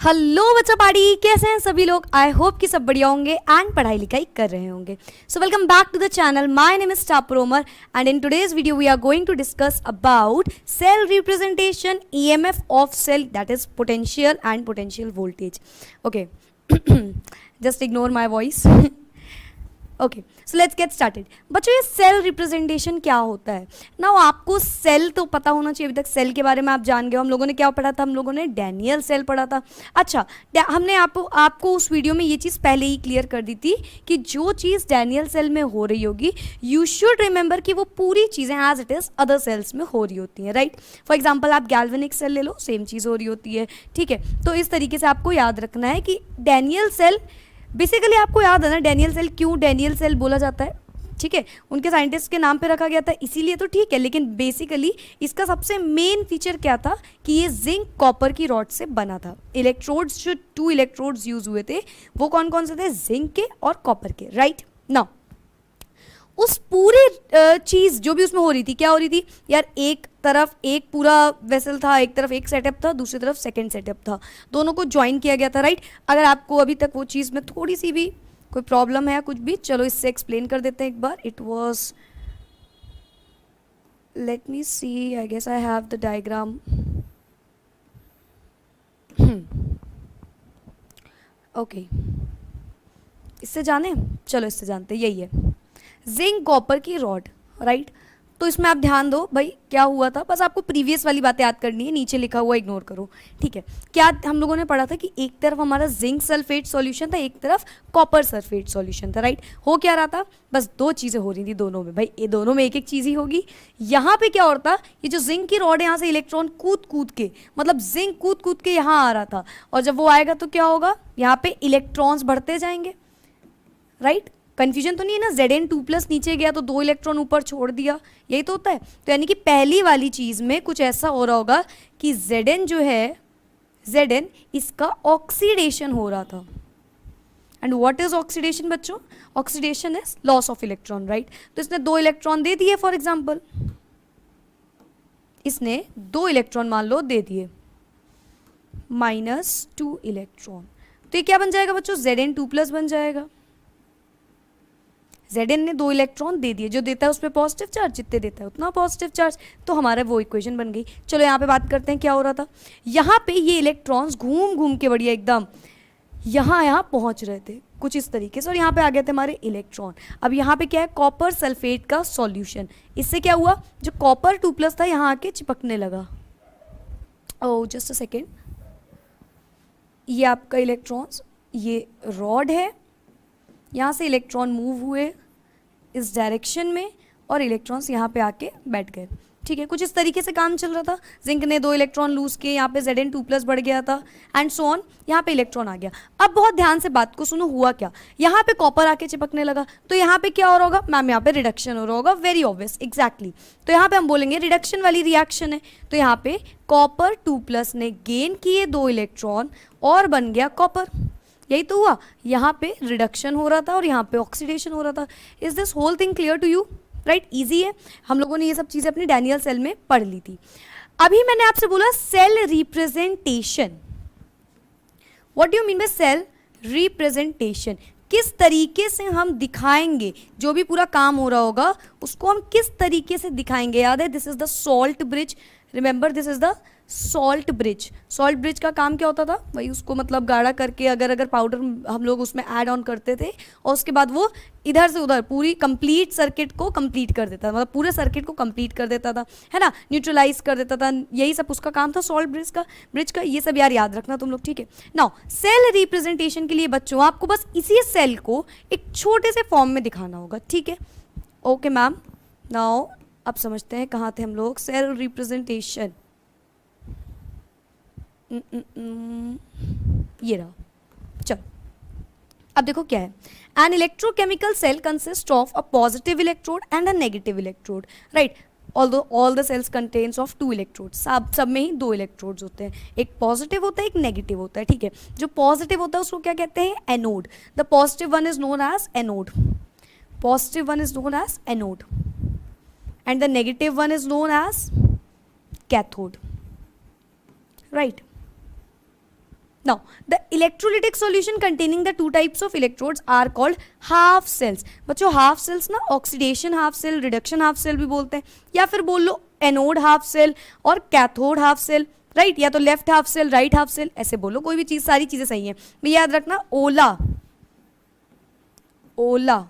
Hello बच्चा party, कैसे हैं सभी लोग। आई होप कि सब बढ़िया होंगे एंड पढ़ाई लिखाई कर रहे होंगे। So welcome back to the channel. My name is Topper Omar and in today's video we are going to discuss about cell representation, EMF of cell, that is potential and potential voltage. Okay, just ignore my voice. Okay, so let's get started. बच्चों, ये cell representation क्या होता है ना। आपको cell तो पता होना चाहिए। अभी तक सेल के बारे में आप जान गए हो। हम लोगों ने क्या पढ़ा था? हम लोगों ने डैनियल सेल पढ़ा था। अच्छा, हमने आपको उस वीडियो में ये चीज़ पहले ही क्लियर कर दी थी कि जो चीज़ डैनियल सेल में हो रही होगी, यू शुड रिमेंबर कि वो पूरी चीज़ें as it is other cells में हो रही होती हैं, राइट। फॉर एग्जाम्पल आप गैल्वेनिक सेल ले लो, सेम चीज़ हो रही होती है, ठीक है। तो इस तरीके से आपको याद रखना है कि डैनियल सेल, बेसिकली आपको याद है ना डैनियल सेल क्यों डैनियल सेल बोला जाता है, ठीक है। उनके साइंटिस्ट के नाम पे रखा गया था इसीलिए, तो ठीक है। लेकिन बेसिकली इसका सबसे मेन फीचर क्या था कि ये जिंक कॉपर की रॉड से बना था। इलेक्ट्रोड्स, जो 2 इलेक्ट्रोड्स यूज हुए थे वो कौन कौन से थे? जिंक के और कॉपर के, राइट। नाउ उस पूरे चीज़ जो भी उसमें हो रही थी, क्या हो रही थी यार? एक तरफ एक पूरा वेसल था, एक तरफ एक सेटअप था, दूसरी तरफ सेकंड सेटअप था, दोनों को ज्वाइन किया गया था, राइट। अगर आपको अभी तक वो चीज़ में थोड़ी सी भी कोई प्रॉब्लम है कुछ भी, चलो इससे एक्सप्लेन कर देते हैं एक बार। It was, let me see, I guess I have the diagram. Okay, इससे जाने, चलो इससे जानते, यही है जिंक कॉपर की रॉड, राइट। तो इसमें आप ध्यान दो भाई क्या हुआ था, बस आपको प्रीवियस वाली बातें याद करनी है, नीचे लिखा हुआ इग्नोर करो, ठीक है। क्या हम लोगों ने पढ़ा था कि एक तरफ हमारा जिंक सल्फेट सॉल्यूशन था, एक तरफ कॉपर सल्फेट सॉल्यूशन था, राइट। हो क्या रहा था? बस 2 चीज़ें हो रही थी दोनों में, भाई ये दोनों में एक एक चीज़ ही होगी। यहाँ पे क्या हो रहा था, ये जो जिंक की रॉड है यहाँ से इलेक्ट्रॉन कूद कूद के, मतलब जिंक कूद कूद के यहाँ आ रहा था, और जब वो आएगा तो क्या होगा, यहाँ पे इलेक्ट्रॉन्स बढ़ते जाएंगे, राइट। कंफ्यूजन तो नहीं है ना? Zn2+ नीचे गया तो 2 इलेक्ट्रॉन ऊपर छोड़ दिया, यही तो होता है। तो यानी कि पहली वाली चीज में कुछ ऐसा हो रहा होगा कि Zn जो है, Zn इसका ऑक्सीडेशन हो रहा था। एंड व्हाट इज ऑक्सीडेशन बच्चों? Oxidation is loss of electron, right. तो इसने 2 इलेक्ट्रॉन दे दिए, फॉर एग्जाम्पल इसने 2 इलेक्ट्रॉन मान लो दे दिए, -2 इलेक्ट्रॉन, तो ये क्या बन जाएगा बच्चों? Zn2+ बन जाएगा। Zn ने 2 इलेक्ट्रॉन दे दिए, जो देता है उस पर पॉजिटिव चार्ज, जितने देता है उतना पॉजिटिव चार्ज, तो हमारा वो इक्वेशन बन गई। चलो यहाँ पे बात करते हैं क्या हो रहा था। यहाँ पे ये इलेक्ट्रॉन्स घूम घूम के बढ़िया एकदम यहाँ पहुँच रहे थे कुछ इस तरीके से, और यहाँ पे आ गए थे हमारे इलेक्ट्रॉन। अब यहाँ पे क्या है? कॉपर सल्फेट का सॉल्यूशन। इससे क्या हुआ, जो कॉपर 2+ था यहाँ आके चिपकने लगा। ओह जस्ट अ सेकेंड, ये आपका इलेक्ट्रॉन्स, ये रॉड है, यहाँ से इलेक्ट्रॉन मूव हुए इस डायरेक्शन में और इलेक्ट्रॉन्स यहाँ पे आके बैठ गए, ठीक है। कुछ इस तरीके से काम चल रहा था। जिंक ने 2 इलेक्ट्रॉन लूज किए, यहाँ पे Zn2+ बढ़ गया था एंड सो ऑन, यहाँ पे इलेक्ट्रॉन आ गया। अब बहुत ध्यान से बात को सुनो, हुआ क्या? यहाँ पे कॉपर आके चिपकने लगा, तो यहाँ पे क्या हो रहा होगा मैम? यहाँ पे रिडक्शन हो रहा होगा, वेरी ऑब्वियस, एग्जैक्टली। तो यहाँ पे हम बोलेंगे रिडक्शन वाली रिएक्शन है। तो यहाँ पे कॉपर 2+ ने गेन किए 2 इलेक्ट्रॉन और बन गया कॉपर, यही तो हुआ। यहाँ पे रिडक्शन हो रहा था और यहाँ पे ऑक्सीडेशन हो रहा था। Is this whole thing clear to you? Right, easy है। हम लोगों ने ये सब चीज़ें अपनी डैनियल सेल में पढ़ ली थी। अभी मैंने आपसे बोला cell representation. What do you mean by cell representation? किस तरीके से हम दिखाएंगे जो भी पूरा काम हो रहा होगा उसको हम किस तरीके से दिखाएंगे? याद है, this is the salt bridge, remember this is the salt bridge. Salt bridge का काम क्या होता था? वही उसको मतलब गाढ़ा करके अगर पाउडर हम लोग उसमें ऐड ऑन करते थे और उसके बाद वो इधर से उधर पूरी कंप्लीट सर्किट को कंप्लीट कर देता था, मतलब पूरे सर्किट को कंप्लीट कर देता था, है ना, न्यूट्रलाइज कर देता था। यही सब उसका काम था सॉल्ट ब्रिज का। ये सब यार याद रखना तुम लोग, ठीक है। नाउ सेल रिप्रेजेंटेशन के लिए बच्चों आपको बस इसी सेल को एक छोटे से फॉर्म में दिखाना होगा, ठीक है। ओके मैम, नाउ अब समझते हैं कहाँ थे हम लोग। सेल रिप्रेजेंटेशन, ये रहा। चलो अब देखो क्या है। An electrochemical cell consist of a positive electrode and a negative electrode, right. Although all the cells contains of 2 electrodes, सब में ही 2 इलेक्ट्रोड्स होते हैं, एक पॉजिटिव होता है एक नेगेटिव होता है, ठीक है। जो पॉजिटिव होता है उसको क्या कहते हैं? Anode. The positive one is known as anode, positive one is known as anode and the negative one is known as cathode, right. Now, the electrolytic solution containing the two types of electrodes are called half cells. बच्चों half cells ना oxidation half cell, reduction half cell भी बोलते हैं, या फिर बोल लो anode half cell और कैथोड हाफ सेल, राइट, या तो left half cell, right half cell, ऐसे बोलो, कोई भी चीज, सारी चीजें सही हैं। मैं याद रखना ओला, ओला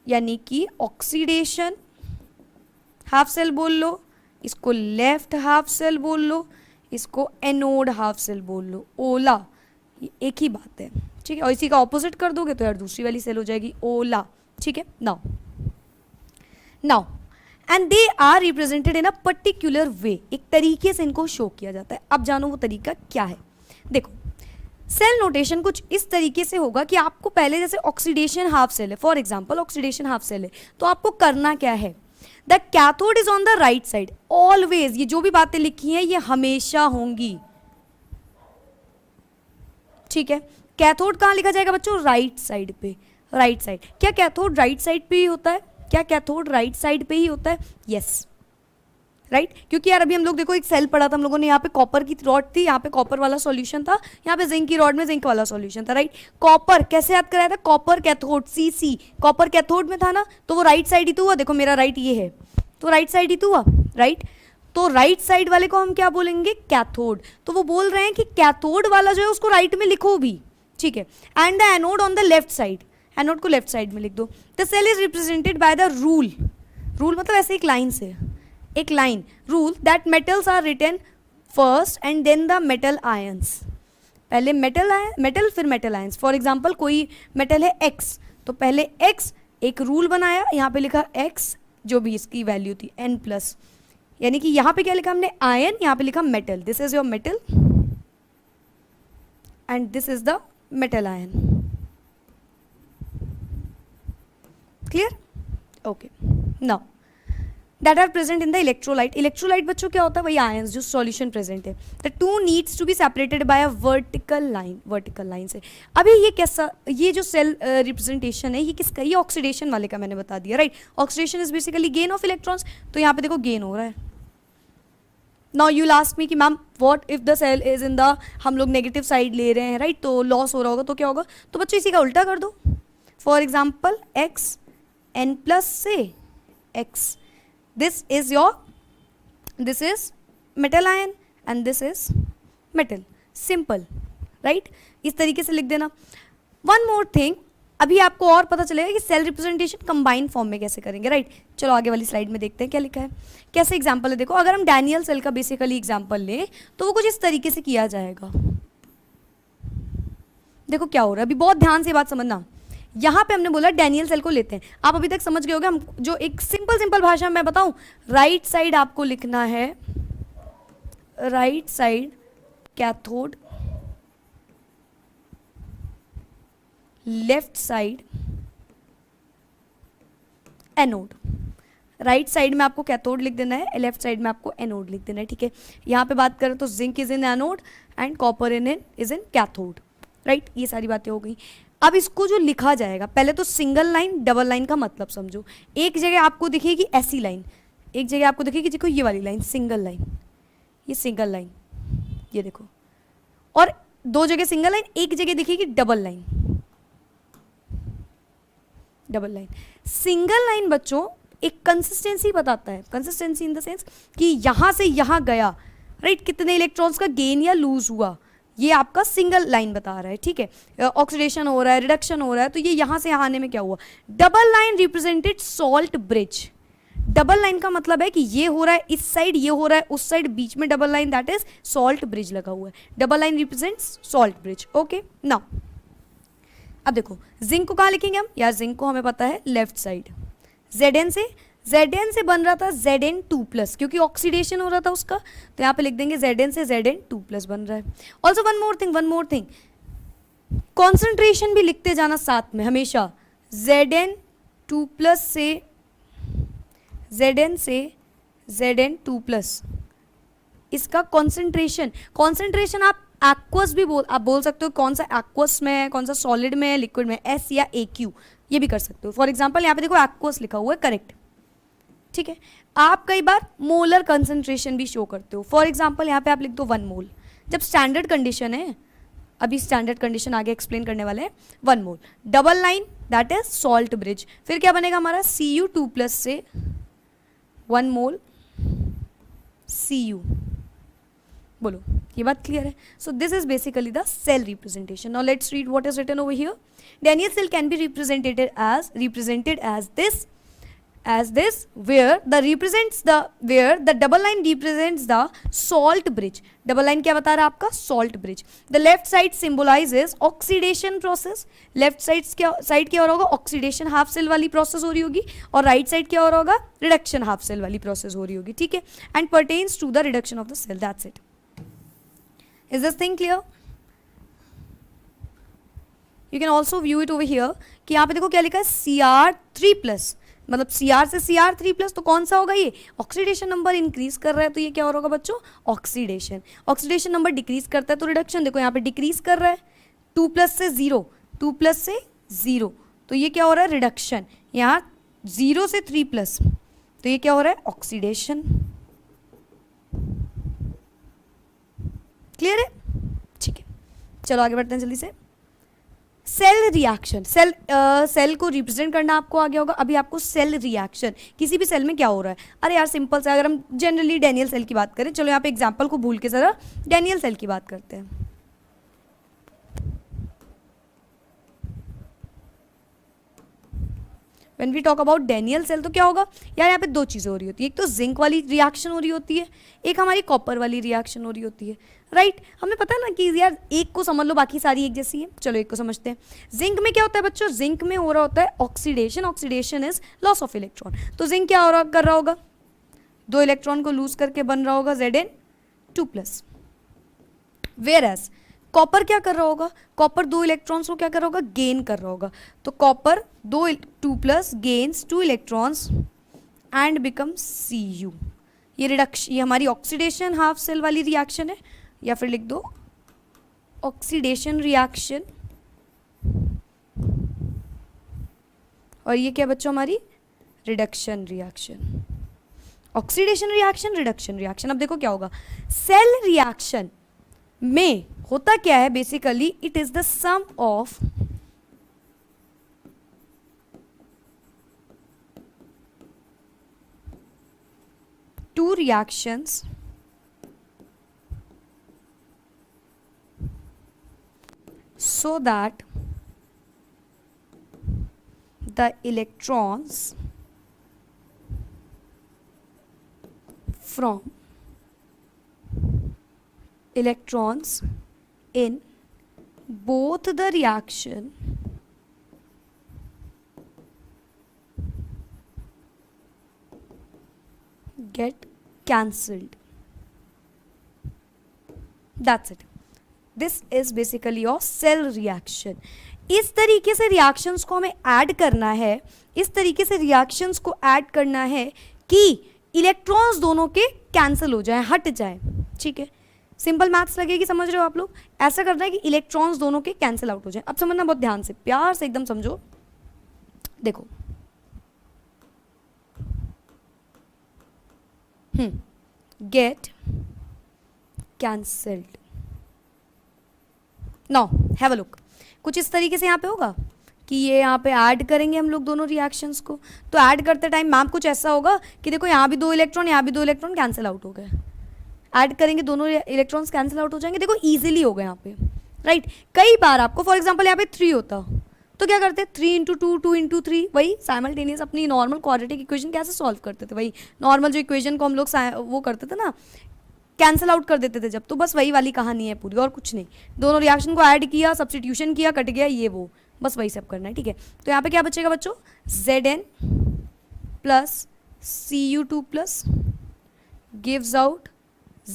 यानी कि ऑक्सीडेशन हाफ सेल बोल लो, इसको लेफ्ट हाफ सेल बोल लो, इसको एनोड हाफ सेल बोल लो, ओला, ये एक ही बात है, ठीक है। और इसी का ऑपोजिट कर दोगे तो यार दूसरी वाली सेल हो जाएगी ओला, ठीक है। Now now and they are represented in a particular way, एक तरीके से इनको शो किया जाता है। अब जानो वो तरीका क्या है। देखो सेल नोटेशन कुछ इस तरीके से होगा कि आपको पहले जैसे ऑक्सीडेशन हाफ सेल है, for example oxidation half cell है, तो आपको करना क्या है, the cathode is on the right side always, ये जो भी बातें लिखी हैं ये हमेशा होंगी, ठीक है। कैथोड कहाँ लिखा जाएगा बच्चों, राइट साइड पे, राइट साइड। क्या कैथोड राइट साइड पे ही होता है, क्या कैथोड राइट साइड पे ही होता है, यस, राइट। क्योंकि यार अभी हम लोग देखो एक सेल पढ़ा था हम लोगों ने, यहाँ पे कॉपर की रॉड थी, यहाँ पे कॉपर वाला सॉल्यूशन था, यहाँ पे जिंक की रॉड में जिंक वाला सॉल्यूशन था, राइट। कॉपर कैसे याद कराया था, copper cathode, see copper cathode में था ना, तो वो राइट साइड ही तो हुआ, देखो मेरा राइट ये है, तो राइट साइड ही तो हुआ, राइट। तो राइट साइड वाले को हम क्या बोलेंगे, कैथोड। तो वो बोल रहे हैं कि कैथोड वाला जो है उसको राइट में लिखो भी, ठीक है। And the anode on the left side, anode को लेफ्ट साइड में लिख दो। The cell is represented by the rule, rule मतलब ऐसे एक लाइन से, एक line, rule that metals are written first and then the metal ions, पहले मेटल आयन, मेटल फिर मेटल आयंस। फॉर एग्जांपल कोई मेटल है एक्स, तो पहले एक्स, एक रूल बनाया, यहाँ पे लिखा एक्स, जो भी इसकी वैल्यू थी n+, यानी कि यहाँ पे क्या लिखा हमने, आयन, यहाँ पे लिखा metal, this is your metal and this is the metal ion, clear, okay. Now that are present in the electrolyte, electrolyte बच्चों क्या होता है, वही आयंस जो सॉल्यूशन प्रेजेंट है। the two needs to be separated by a vertical line, vertical line से। अभी ये कैसा, ये जो सेल रिप्रेजेंटेशन है ये किसका, ये ऑक्सीडेशन वाले का मैंने बता दिया, right. Oxidation is basically gain of electrons, तो यहाँ पे देखो गेन हो रहा है। नाउ यू लास्ट मी कि ma'am what if the cell is in the, हम लोग नेगेटिव साइड ले रहे हैं, राइट, तो लॉस हो रहा होगा, तो क्या होगा, तो बच्चों इसी का उल्टा कर दो। फॉर एग्जाम्पल एक्स n+ से x, this is your, this is metal ion and this is metal, simple, right। इस तरीके से लिख देना। one more thing, अभी आपको और पता चलेगा कि सेल रिप्रेजेंटेशन कंबाइन फॉर्म में कैसे करेंगे, राइट। चलो आगे वाली स्लाइड में देखते हैं क्या लिखा है, कैसे एग्जाम्पल है। देखो अगर हम डैनियल सेल का बेसिकली एग्जाम्पल लें तो वो कुछ इस तरीके से किया जाएगा। देखो क्या हो रहा है, अभी बहुत ध्यान से बात समझना। यहाँ पे हमने बोला डैनियल सेल को लेते हैं, आप अभी तक समझ गए होंगे। हम जो एक सिंपल भाषा में मैं बताऊं, राइट साइड आपको लिखना है, right side cathode, left side anode. Right side में आपको कैथोड लिख देना है, लेफ्ट साइड में आपको एनोड लिख देना है, ठीक है। यहाँ पे बात करें तो zinc is in anode and copper is in cathode, right. ये सारी बातें हो गई। अब इसको जो लिखा जाएगा, पहले तो सिंगल लाइन डबल लाइन का मतलब समझो। एक जगह आपको दिखेगी ऐसी लाइन, एक जगह आपको दिखेगी देखो ये वाली लाइन, सिंगल लाइन, ये सिंगल लाइन, ये देखो, और दो जगह सिंगल लाइन, एक जगह दिखेगी double line, double line. Single line बच्चों एक कंसिस्टेंसी बताता है, कंसिस्टेंसी इन द सेंस कि यहाँ से यहाँ गया, राइट, कितने इलेक्ट्रॉन्स का गेन या लूज हुआ, ये आपका सिंगल लाइन बता रहा है, ठीक है। ऑक्सीडेशन हो रहा है, रिडक्शन हो रहा है, तो ये यहाँ से यहाँ आने में क्या हुआ। Double line represented salt bridge. Double line का मतलब है कि ये हो रहा है इस साइड, ये हो रहा है उस साइड, बीच में double line, that is salt bridge लगा हुआ है। Double line represents salt bridge, okay. Now अब देखो जिंक को कहाँ लिखेंगे हम, या जिंक को हमें पता है लेफ्ट साइड, Zn से बन रहा था Zn2+, क्योंकि ऑक्सीडेशन हो रहा था उसका, तो यहाँ पे लिख देंगे Zn से Zn2+ बन रहा है। Also one more thing, concentration भी लिखते जाना साथ में हमेशा। Zn2+ से Zn2+, इसका कॉन्सेंट्रेशन आप एक्वस भी आप बोल सकते हो, कौन सा एक्वस में है, कौन सा सॉलिड में है, लिक्विड में, S या AQ, ये भी कर सकते हो। फॉर एग्जाम्पल यहाँ पे देखो एक्वस लिखा हुआ है, करेक्ट, ठीक है। आप कई बार मोलर कंसंट्रेशन भी शो करते हो। फॉर एग्जांपल यहाँ पे आप लिख दो 1 मोल, जब स्टैंडर्ड कंडीशन है अभी स्टैंडर्ड कंडीशन आगे एक्सप्लेन करने वाले हैं. 1 mole. Double line that is salt bridge. फिर क्या बनेगा हमारा, Cu2+ से 1 मोल Cu. बोलो, ये बात क्लियर है. So this is basically the cell representation. Now let's read what is written over here. Daniell cell can be represented as this where the double line represents the salt bridge. double line क्या बता रहा है आपका, salt bridge. The left side symbolizes oxidation process. left side क्या हो रहा होगा, oxidation half cell वाली process हो रही होगी, और right side क्या हो रहा होगा, reduction half cell वाली process हो रही होगी. ठीक है, and pertains to the reduction of the cell. That's it. Is this thing clear? You can also view it over here कि यहाँ पे देखो क्या लिखा है, Cr3+, मतलब Cr से Cr3+, तो कौन सा होगा ये, ऑक्सीडेशन नंबर इंक्रीज कर रहा है, तो ये क्या हो रहा होगा बच्चों, ऑक्सीडेशन. ऑक्सीडेशन नंबर डिक्रीज करता है तो रिडक्शन. देखो यहाँ पे डिक्रीज कर रहा है, 2+ से 0, 2+ से 0, तो ये क्या हो रहा है, रिडक्शन. यहाँ 0 से 3+, तो ये क्या हो रहा है, ऑक्सीडेशन. क्लियर है, ठीक है. चलो आगे बढ़ते हैं जल्दी से. सेल रिएक्शन, सेल को रिप्रेजेंट करना आपको आ गया होगा. अभी आपको सेल रिएक्शन, किसी भी सेल में क्या हो रहा है. अरे यार सिंपल से, अगर हम जनरली डेनियल सेल की बात करें, चलो यहाँ पे एग्जांपल को भूल के जरा डेनियल सेल की बात करते हैं. When we talk about Daniell cell तो क्या होगा यार, यहाँ पे दो चीज़ें हो रही होती है. एक तो जिंक वाली रिएक्शन हो रही होती है, एक हमारी कॉपर वाली रिएक्शन हो रही होती है. राइट, हमें पता है ना कि यार एक को समझ लो बाकी सारी एक जैसी है. चलो एक को समझते हैं. जिंक में क्या होता है बच्चों, जिंक में हो रहा होता है oxidation. Oxidation is loss of electron. तो जिंक क्या कर रहा होगा, 2 इलेक्ट्रॉन को लूज करके बन रहा होगा Zn2+. वेयरएज कॉपर क्या कर रहा होगा, कॉपर 2 इलेक्ट्रॉन्स को क्या कर रहा होगा, गेन कर रहा होगा. तो copper 2+ gains 2 electrons and become Cu. ये रिडक्शन, ये हमारी ऑक्सीडेशन हाफ सेल वाली रिएक्शन है, या फिर लिख दो ऑक्सीडेशन रिएक्शन. और ये क्या बच्चों, हमारी reduction reaction. Oxidation reaction, reduction reaction. अब देखो क्या होगा, सेल रिएक्शन में होता क्या है basically, it is the sum of two reactions so that the electrons in both the reaction get cancelled. That's it. This is basically your cell reaction. इस तरीके से रिएक्शंस को हमें ऐड करना है, इस तरीके से रिएक्शंस को ऐड करना है कि इलेक्ट्रॉन्स दोनों के कैंसिल हो जाए, हट जाए. ठीक है, सिंपल मैथ्स लगेगी, समझ रहे हो आप लोग. ऐसा करना है कि इलेक्ट्रॉन्स दोनों के कैंसिल आउट हो जाए. अब समझना बहुत ध्यान से, प्यार से एकदम समझो. देखो get cancelled. Now have a look. कुछ इस तरीके से यहाँ पे होगा कि ये यहाँ पे ऐड करेंगे हम लोग दोनों रिएक्शंस को. तो ऐड करते टाइम मैम कुछ ऐसा होगा कि देखो यहाँ भी 2 इलेक्ट्रॉन, यहाँ भी 2 इलेक्ट्रॉन कैंसिल आउट हो गए. ऐड करेंगे दोनों इलेक्ट्रॉन्स कैंसिल आउट हो जाएंगे. देखो इजीली हो गए यहाँ पे. राइट, कई बार आपको फॉर एग्जाम्पल यहाँ पे 3 होता तो क्या करते, 3 × 2 2 × 3, वही साइमल्टेनियस अपनी नॉर्मल क्वाड्रेटिक इक्वेशन कैसे सॉल्व करते थे, वही नॉर्मल जो इक्वेशन को हम लोग वो करते थे ना, कैंसिल आउट कर देते थे जब, तो बस वही वाली कहानी है पूरी, और कुछ नहीं. दोनों रिएक्शन को ऐड किया, सब्स्टिट्यूशन किया, कट गया, ये वो बस वही सब करना है. ठीक है, तो यहाँ पे क्या बचेगा बच्चों, Zn + Cu2+ gives out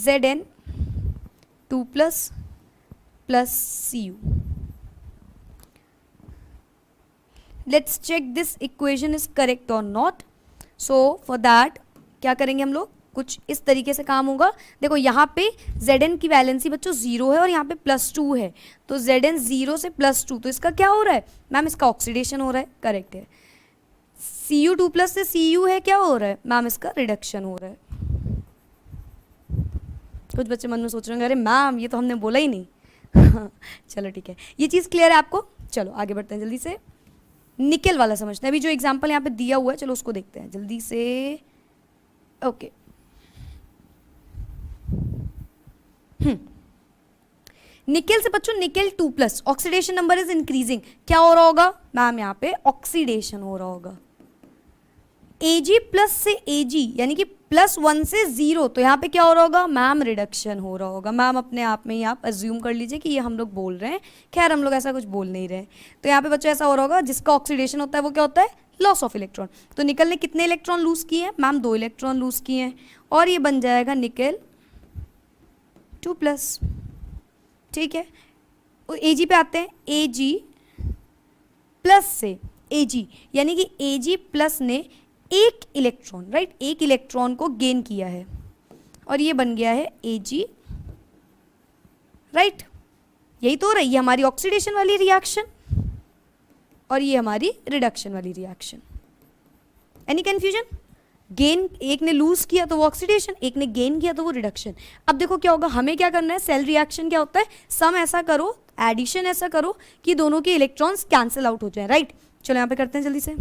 Zn2+ Cu. Let's check this equation is correct or not. So for that क्या करेंगे हम लोग, कुछ इस तरीके से काम होगा. देखो यहाँ पे Zn की वैलेंसी बच्चों 0 है और यहाँ पे +2 है, तो Zn 0 से +2, तो इसका क्या हो रहा है मैम, इसका ऑक्सीडेशन हो रहा है. करेक्ट है. Cu2+ से Cu है, क्या हो रहा है मैम, इसका रिडक्शन हो रहा है. कुछ बच्चे मन में सोच रहे होंगे अरे मैम ये तो हमने बोला ही नहीं. चलो ठीक है, ये चीज़ क्लियर है आपको। चलो आगे बढ़ते हैं जल्दी से, निकेल वाला समझते हैं। अभी जो एग्जांपल यहाँ पे दिया हुआ है चलो उसको देखते हैं जल्दी से। ओके, निकेल से बच्चों nickel 2+, oxidation number is increasing, क्या हो रहा होगा मैम, यहाँ पे ऑक्सीडेशन हो रहा होगा। Ag प्लस से Ag यानी कि +1 से 0, तो यहाँ पे क्या हो रहा होगा मैम, रिडक्शन हो रहा होगा। मैम अपने आप में ही आप अज्यूम कर लीजिए कि ये हम लोग बोल रहे हैं, खैर हम लोग ऐसा कुछ बोल नहीं रहे हैं। तो यहाँ पे बच्चों ऐसा हो रहा होगा, जिसका ऑक्सीडेशन होता है वो क्या होता है, लॉस ऑफ इलेक्ट्रॉन। तो निकल ने कितने इलेक्ट्रॉन लूज किए हैं मैम, 2 इलेक्ट्रॉन लूज किए हैं, और ये बन जाएगा निकेल 2+। ठीक है, Ag पे आते हैं, Ag प्लस से Ag यानी कि Ag प्लस ने एक इलेक्ट्रॉन, राइट, एक इलेक्ट्रॉन को गेन किया है, और ये बन गया है Ag, राइट। यही तो हो रही है हमारी ऑक्सीडेशन वाली रिएक्शन, और ये हमारी रिडक्शन वाली रिएक्शन। Any confusion? गेन, एक ने लूज किया तो वो ऑक्सीडेशन, एक ने गेन किया तो वो रिडक्शन। अब देखो क्या होगा, हमें क्या करना है, सेल रिएक्शन क्या होता है, सम ऐसा करो, एडिशन ऐसा करो कि दोनों के इलेक्ट्रॉन्स कैंसिल आउट हो जाए, राइट। चलो यहाँ पे करते हैं जल्दी से।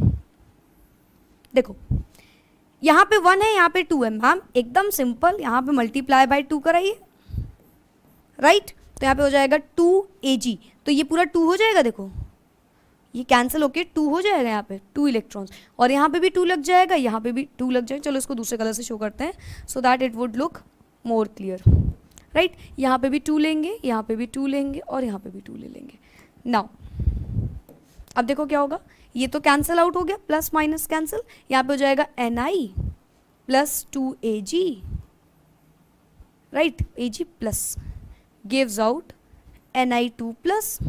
देखो यहाँ पे 1 है, यहाँ पे 2 है मैम, एकदम सिंपल, यहाँ पे मल्टीप्लाई बाय 2 कराइए, राइट। तो यहाँ पे हो जाएगा 2Ag, तो ये पूरा 2 हो जाएगा, देखो ये कैंसिल होके 2 हो जाएगा, यहाँ पे 2 इलेक्ट्रॉन्स, और यहाँ पे भी 2 लग जाएगा, यहाँ पे भी 2 लग जाएगा। चलो इसको दूसरे कलर से शो करते हैं so that it would look more clear, right. यहाँ पे भी 2 लेंगे, यहाँ पे भी 2 लेंगे, और यहाँ पे भी 2 ले लेंगे। नाउ अब देखो क्या होगा, ये तो कैंसिल आउट हो गया, प्लस माइनस कैंसिल, यहाँ पे हो जाएगा Ni plus 2Ag, right, Ag plus gives out Ni2 plus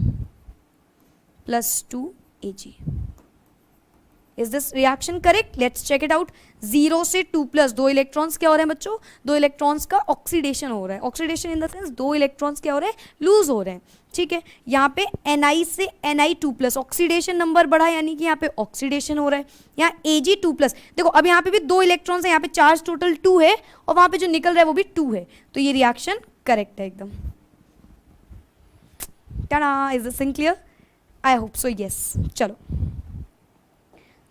2Ag। Is this reaction correct? Let's check it out. 0 से 2+, 2 इलेक्ट्रॉन्स क्या हो रहे हैं बच्चों, 2 इलेक्ट्रॉन्स का ऑक्सीडेशन हो रहा है। Oxidation in the sense 2 electrons क्या हो रहे हैं, लूज हो रहे हैं, ठीक है। यहाँ पे Ni से Ni2+, ऑक्सीडेशन नंबर बढ़ा यानी कि यहाँ पे ऑक्सीडेशन हो रहा है। यहाँ Ag2+, देखो अब यहाँ पे भी 2 इलेक्ट्रॉन्स है, यहाँ पे चार्ज टोटल 2 है, और वहाँ पे जो निकल रहा है वो भी 2 है, तो ये रिएक्शन करेक्ट है एकदम। Tada, is this thing clear? I hope so, yes. चलो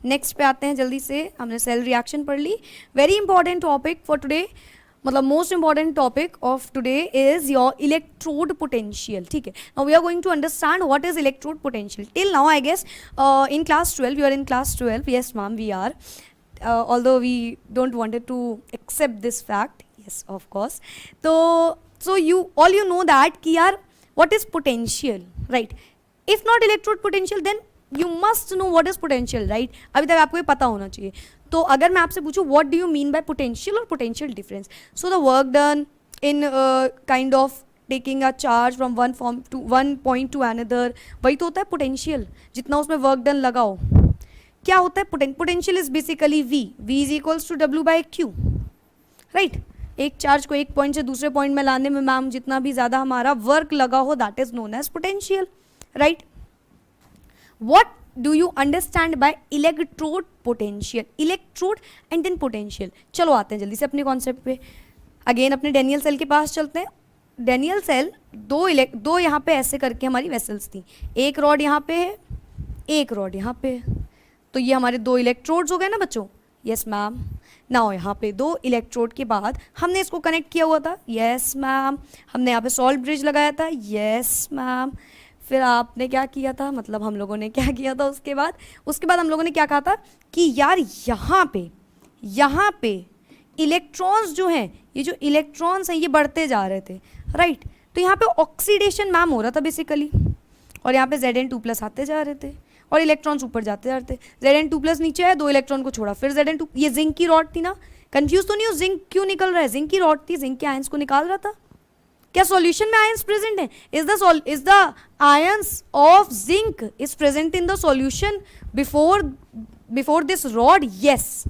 नेक्स्ट पे आते हैं जल्दी से। हमने सेल रिएक्शन पढ़ ली, very important topic for today, मतलब most important topic of today is your electrode potential, ठीक है। Now we are going to understand what is electrode potential. Till now I guess in class 12 you are in class 12, yes ma'am we are, although we don't wanted to accept this fact, yes of course. So you all you know that कि यार what is potential, right? If not electrode potential then you must know what is potential, right? अभी तक आपको ये पता होना चाहिए। तो अगर मैं आपसे पूछूं what do you mean by potential और potential difference, so the work done in kind of taking a charge from one point to another, वही तो होता है potential, जितना उसमें work done लगाओ। क्या होता है potential is basically V is equals to W by Q, right? एक चार्ज को एक पॉइंट से दूसरे पॉइंट में लाने में मैम जितना भी ज़्यादा हमारा वर्क लगा हो that is known as potential, right. What do you understand by electrode potential? Electrode and then potential. चलो आते हैं जल्दी से अपने कॉन्सेप्ट पे। अगेन अपने डेनियल सेल के पास चलते हैं। डेनियल सेल दो यहाँ पे ऐसे करके हमारी वेसल्स थी, एक रॉड यहाँ पे है, एक रॉड यहाँ पे है, तो ये हमारे 2 इलेक्ट्रोड्स हो गए ना बच्चों, यस मैम। नाउ यहाँ पे 2 इलेक्ट्रोड के बाद हमने इसको कनेक्ट किया हुआ था, यस मैम। हमने यहाँ पे सॉल्ट ब्रिज लगाया था, यस मैम। फिर आपने क्या किया था, मतलब हम लोगों ने क्या किया था उसके बाद हम लोगों ने क्या कहा था कि यार यहाँ पे इलेक्ट्रॉन्स जो हैं, ये जो इलेक्ट्रॉन्स हैं ये बढ़ते जा रहे थे, राइट। तो यहाँ पे ऑक्सीडेशन मैम हो रहा था बेसिकली, और यहाँ पे Zn2+ आते जा रहे थे और इलेक्ट्रॉन्स ऊपर जाते जा रहे थे। Zn2+ नीचे है, 2 इलेक्ट्रॉन को छोड़ा, फिर Zn2, ये जिंक की रॉड थी ना, कंफ्यूज तो नहीं हो जिंक क्यों निकल रहा है, जिंक की रॉड थी, जिंक के आयंस को निकाल रहा था। क्या सॉल्यूशन में आयंस प्रेजेंट है? Is the ions of zinc is present in the solution before this rod? Yes.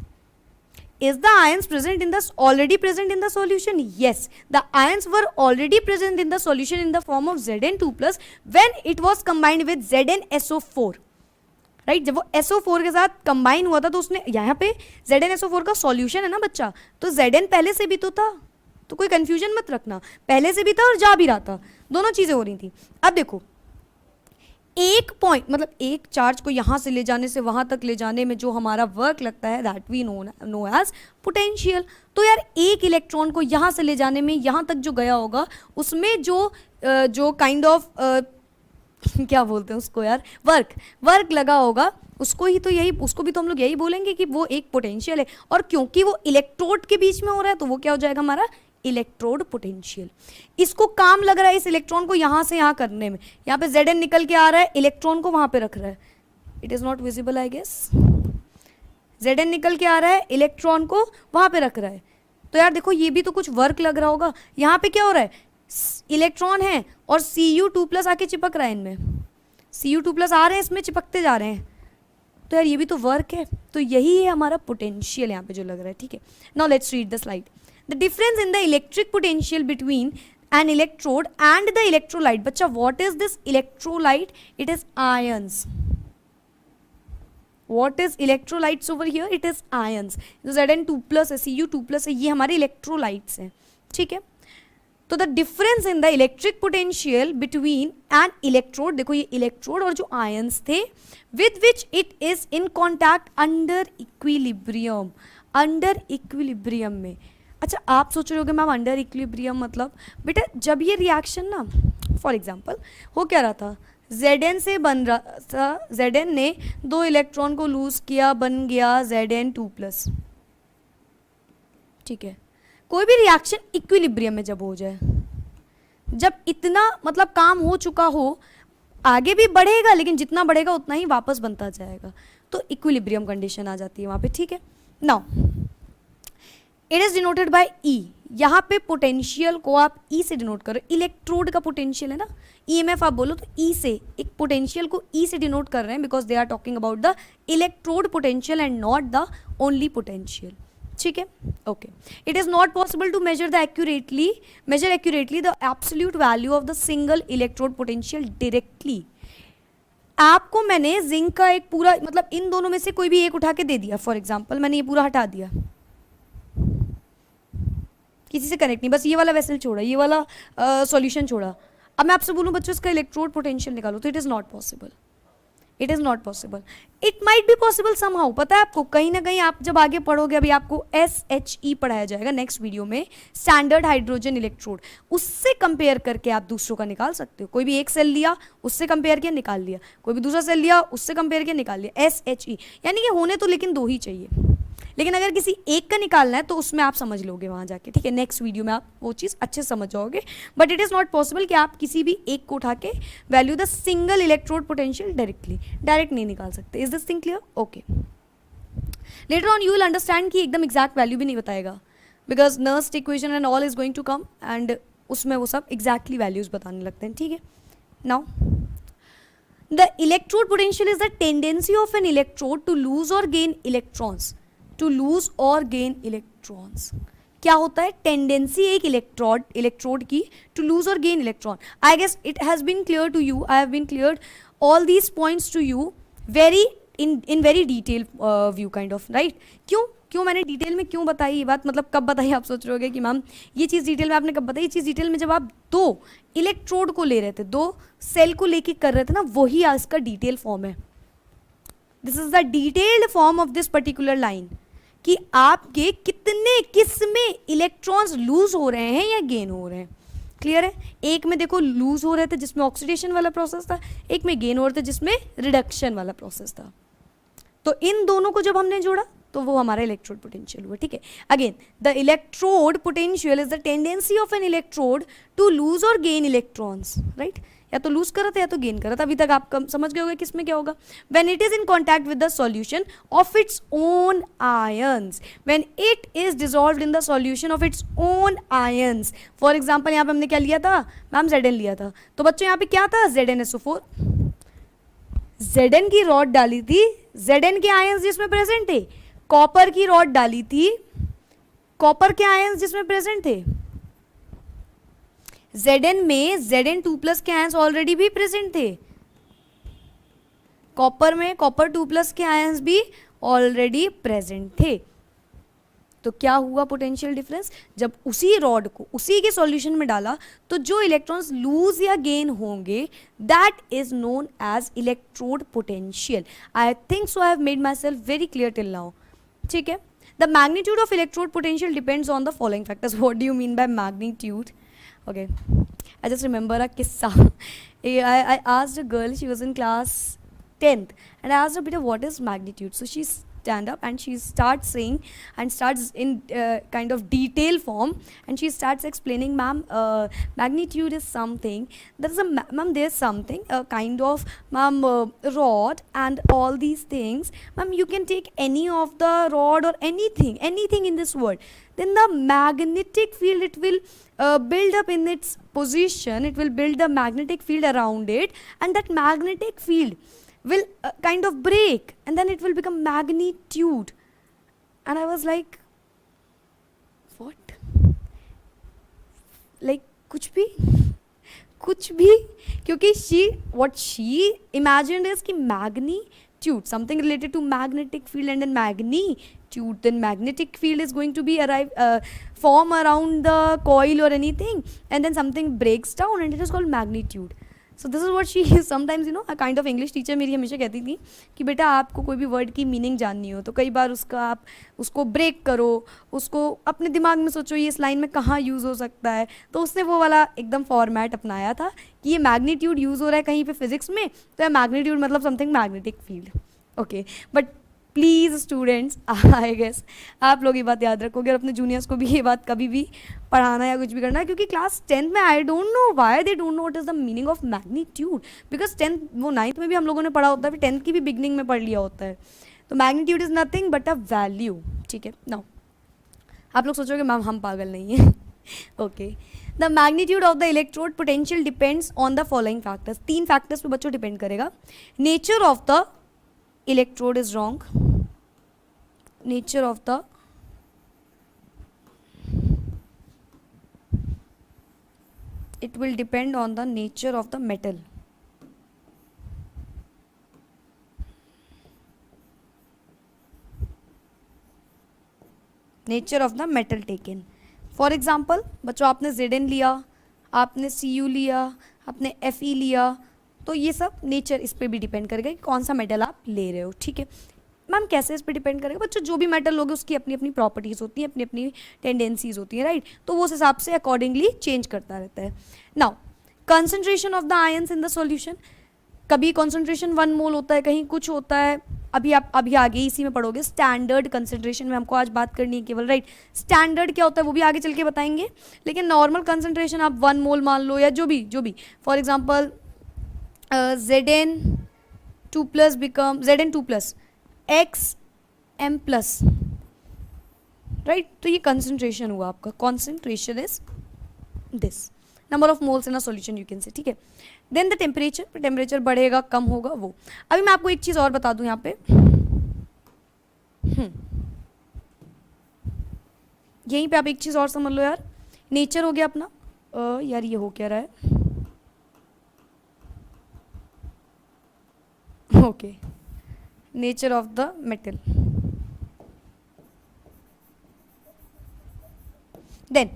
Is the ions present in the already present in the solution? Yes, the ions were already present in the solution in the form of Zn2+ when it was combined with ZnSO4, right? जब वो SO4 के साथ combine हुआ था तो उसने यहाँ पे ZnSO4 का solution है ना बच्चा, तो Zn पहले से भी तो था, तो कोई कंफ्यूजन मत रखना, पहले से भी था और जा भी रहा था, दोनों चीजें हो रही थी। अब देखो एक पॉइंट मतलब एक चार्ज को यहाँ से ले जाने से वहाँ तक ले जाने में जो हमारा वर्क लगता है that we know as potential. तो यार एक इलेक्ट्रॉन को यहाँ से ले जाने में यहाँ तक जो गया होगा उसमें जो काइंड ऑफ क्या बोलते हैं उसको यार, वर्क लगा होगा, उसको ही तो यही, उसको भी तो हम लोग यही बोलेंगे कि वो एक पोटेंशियल है। और क्योंकि वो इलेक्ट्रोड के बीच में हो रहा है तो वो क्या हो जाएगा हमारा इलेक्ट्रोड पोटेंशियल। इसको काम लग रहा है इस इलेक्ट्रॉन को यहाँ से यहाँ करने में, यहाँ पे Zn निकल के आ रहा है, इलेक्ट्रॉन को वहाँ पे रख रहा है, it is not visible I guess, Zn nickel के आ रहा है, इलेक्ट्रॉन को वहाँ पे रख रहा है। तो यार देखो ये भी तो कुछ वर्क लग रहा होगा, यहाँ पे क्या हो रहा है, इलेक्ट्रॉन है और Cu2+ आके चिपक रहा है इनमें, Cu2+ आ रहे हैं इसमें चिपकते जा रहे हैं, तो यार ये भी तो वर्क है, तो यही है हमारा पोटेंशियल यहाँ पे जो लग रहा है। ठीक है, now let's read the slide. The difference in the electric potential between an electrode and the electrolyte. बच्चा what is this electrolyte? It is ions. What is electrolytes over here? It is ions. जो Zn2+ है, Cu2+ है, ये हमारे electrolytes हैं। ठीक है, तो the difference in the electric potential between an electrode, देखो ये electrode और जो ions थे, with which it is in contact under equilibrium, under equilibrium में। अच्छा आप सोच रहे होगे मैम अंडर इक्विलिब्रियम मतलब, बेटा जब ये रिएक्शन ना फॉर एग्जांपल हो क्या रहा था, Zn से बन रहा था, Zn ने 2 इलेक्ट्रॉन को लूज किया, बन गया Zn2+। ठीक है, कोई भी रिएक्शन इक्विलिब्रियम में जब हो जाए, जब इतना मतलब काम हो चुका हो, आगे भी बढ़ेगा लेकिन जितना बढ़ेगा उतना ही वापस बनता जाएगा, तो इक्विलिब्रियम कंडीशन आ जाती है वहाँ पे। ठीक है, now it is denoted by E, यहाँ पे पोटेंशियल को आप ई से डिनोट करो, इलेक्ट्रोड का पोटेंशियल है ना, ईएमएफ आप बोलो तो ई से, एक पोटेंशियल को ई से डिनोट कर रहे हैं because they are talking about the electrode potential and not the only potential. ठीक है, okay. It is not possible to measure accurately the absolute value of the single electrode potential directly. आपको मैंने zinc का एक पूरा मतलब इन दोनों में से कोई भी एक उठा के दे दिया, फॉर एग्जाम्पल मैंने ये पूरा हटा दिया, किसी से कनेक्ट नहीं, बस ये वाला वेसल छोड़ा, ये वाला सॉल्यूशन छोड़ा, अब मैं आपसे बोलूं बच्चों इसका इलेक्ट्रोड पोटेंशियल निकालो, तो it is not possible, it is not possible. It might be possible somehow, पता है आपको, कहीं ना कहीं आप जब आगे पढ़ोगे, अभी आपको SHE पढ़ाया जाएगा नेक्स्ट वीडियो में, स्टैंडर्ड हाइड्रोजन इलेक्ट्रोड, उससे कंपेयर करके आप दूसरों का निकाल सकते हो। कोई भी एक सेल लिया उससे कंपेयर किया निकाल लिया, कोई भी दूसरा सेल लिया उससे कंपेयर किया निकाल लिया, SHE, यानी कि होने तो लेकिन 2 ही चाहिए, लेकिन अगर किसी एक का निकालना है तो उसमें आप समझ लोगे वहाँ जाके। ठीक है, नेक्स्ट वीडियो में आप वो चीज़ अच्छे से समझ जाओगे, but it is not possible कि आप किसी भी एक को उठा के value the single electrode potential direct नहीं निकाल सकते। Is this thing clear? Okay, later on you will understand कि एकदम एग्जैक्ट वैल्यू भी नहीं बताएगा, because Nernst equation and all is going to come and उसमें वो सब एग्जैक्टली वैल्यूज बताने लगते हैं। ठीक है, now the electrode potential is the tendency of an electrode to lose or gain electrons, to lose or gain electrons. क्या होता है टेंडेंसी एक इलेक्ट्रोड की to lose or gain electron. I guess it has been clear to you, I have been cleared all these points to you very in very detail view kind of, right. क्यों मैंने detail में क्यों बताई ये बात, मतलब कब बताई आप सोच रहे होगे कि मैम ये चीज़ डिटेल में आपने कब बताई। ये चीज़ डिटेल में जब आप 2 इलेक्ट्रोड को ले रहे थे, 2 सेल को लेके कर रहे थे ना, वही इसका डिटेल फॉर्म है। This is the detailed form of this particular line, कि आपके किस में इलेक्ट्रॉन्स लूज हो रहे हैं या गेन हो रहे हैं। क्लियर है? एक में देखो लूज हो रहे थे जिसमें ऑक्सीडेशन वाला प्रोसेस था, एक में गेन हो रहे थे जिसमें रिडक्शन वाला प्रोसेस था। तो इन दोनों को जब हमने जोड़ा तो वो हमारा इलेक्ट्रोड पोटेंशियल हुआ। ठीक है, again the electrode potential is the tendency of an electrode to lose or gain electrons, right. या तो लूज कर रहा था या तो गेन कर रहा था। अभी तक आप समझ गए होंगे किसमें क्या होगा। When it is in contact with the solution of its own ions, when it is dissolved in the solution of its own ions. For example यहाँ पे हमने क्या लिया था मैम, Zn लिया था, तो बच्चों यहाँ पे क्या था ZnSO4, Zn की रॉड डाली थी, Zn के आयंस जिसमें प्रेजेंट थे, कॉपर की रॉड डाली थी, कॉपर के आयंस जिसमें प्रेजेंट थे, Zn में Zn2+ के आयंस ऑलरेडी भी प्रेजेंट थे, कॉपर में कॉपर 2+ के आयंस भी ऑलरेडी प्रेजेंट थे। तो क्या हुआ पोटेंशियल डिफरेंस, जब उसी रॉड को उसी के सॉल्यूशन में डाला तो जो इलेक्ट्रॉन्स लूज या गेन होंगे that is known as electrode potential. I think so I have made myself very clear till now. ठीक है. The magnitude of electrode potential depends on the following factors. What do you mean by magnitude? Okay, I just remember a kissa. I asked a girl, she was in class 10th, and I asked her, beta, what is magnitude? So she stand up and she starts saying and starts in kind of detail form, and she starts explaining, ma'am, magnitude is something, there is a ma'am, there's something a kind of ma'am rod and all these things, ma'am, you can take any of the rod or anything in this world, then the magnetic field, it will build up in its position, it will build the magnetic field around it, and that magnetic field will kind of break, and then it will become magnitude. And I was like, what? Like कुछ भी क्योंकि what she imagined is कि magnitude, something related to magnetic field, and then magnitude, then magnetic field is going to be form around the coil or anything, and then something breaks down and it is called magnitude. So this is what she is sometimes, you know, a kind of English teacher मेरी हमेशा कहती थी कि बेटा आपको कोई भी word की मीनिंग जाननी हो तो कई बार आप उसको ब्रेक करो, उसको अपने दिमाग में सोचो ये इस लाइन में कहाँ यूज़ हो सकता है. तो उसने वो वाला एकदम फॉर्मेट अपनाया था कि ये मैग्नीट्यूड यूज़ हो रहा है कहीं पे फिजिक्स में, तो मैग्नीट्यूड मतलब something magnetic field. Okay, but please students, I guess आप लोग ये बात याद रखोगे और अपने जूनियर्स को भी ये बात कभी भी पढ़ाना या कुछ भी करना है, क्योंकि क्लास 10th में I don't know why they don't know what is the meaning of magnitude, because 10th वो 9th में भी हम लोगों ने पढ़ा होता है, फिर 10th की भी बिगनिंग में पढ़ लिया होता है. तो magnitude is nothing but a value. ठीक है. नाउ आप लोग सोचोगे मैम हम पागल नहीं हैं. Okay, the magnitude of the electrode potential depends on the following factors. 3 factors पे बच्चों डिपेंड करेगा. Nature of the electrode is wrong, nature of the it will depend on the nature of the metal. Nature of the metal taken. For example, बच्चों आपने Zn लिया, आपने Cu लिया, आपने Fe लिया, तो ये सब नेचर इस पे भी डिपेंड करेगा कि कौन सा मेटल आप ले रहे हो. ठीक है मैम, कैसे इस पे डिपेंड करेगा बच्चों? जो भी मेटल लोगे उसकी अपनी अपनी प्रॉपर्टीज़ होती हैं, अपनी अपनी टेंडेंसीज होती हैं, राइट? तो वो उस हिसाब से अकॉर्डिंगली चेंज करता रहता है. Now concentration of the ions in the solution. कभी कंसंट्रेशन 1 मोल होता है, कहीं कुछ होता है. अभी आप अभी आगे इसी में पढ़ोगे. स्टैंडर्ड कंसंट्रेशन में हमको आज बात करनी है केवल, राइट? स्टैंडर्ड क्या होता है वो भी आगे चल के बताएंगे, लेकिन नॉर्मल कंसंट्रेशन आप 1 मोल मान लो या जो भी. For example Zn2 plus become Zn2 plus Xm plus, right? तो ये concentration हुआ आपका. Concentration is this number of moles in a solution, you can say. ठीक है. Then the temperature बढ़ेगा कम होगा वो. अभी मैं आपको एक चीज़ और बता दूं यहाँ पे. यहीं पे आप एक चीज़ और समझ लो यार. नेचर हो गया अपना. यार ये हो क्या रहा है? Okay, nature of the metal. Then